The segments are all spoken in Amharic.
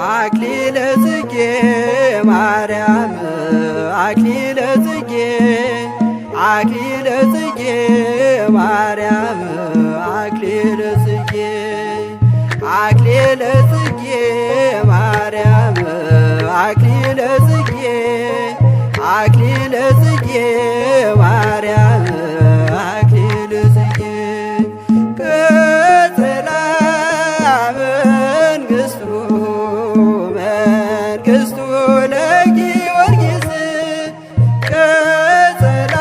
አክሊለ ጽጌ ማርያም አክሊለ ጽጌ አክሊለ ጽጌ ማርያም አክሊለ ጽጌ አክሊለ ጽጌ ማርያም አክሊለ ጽጌ አክሊለ ጽጌ ማርያም አክሊለ ጽጌ ቅጽለ መንግሥቱ መንግሥቱ ለጊዮርጊስ ቅጽለ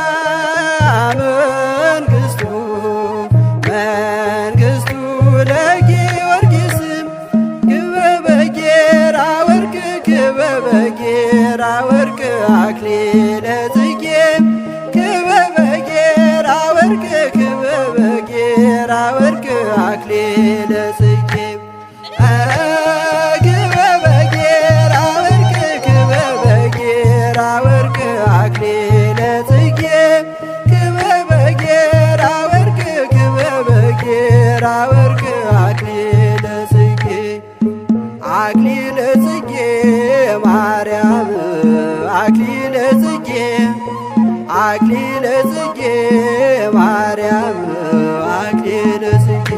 መንግሥቱ መንግሥቱ ለጊዮርጊስ ክበበ ጌራ ወርቅ ክበበ ጌራ ወርቅ አክሊለ ጽጌ ክበበ ጌራ ወርቅ ክበበ ጌራ ወርቅ አክሊለ ጽጌ ክበበ ጌራ ወርቅ ክበበ ጌራ ወርቅ አክሊለ ጽጌ ክበበ ጌራ ወርቅ ክበበ ጌራ ወርቅ አክሊለ ጽጌ አክሊለ ጽጌ ማርያም አክሊለ ጽጌ አክሊለ ጽጌ ማርያም አክሊለ ጽጌ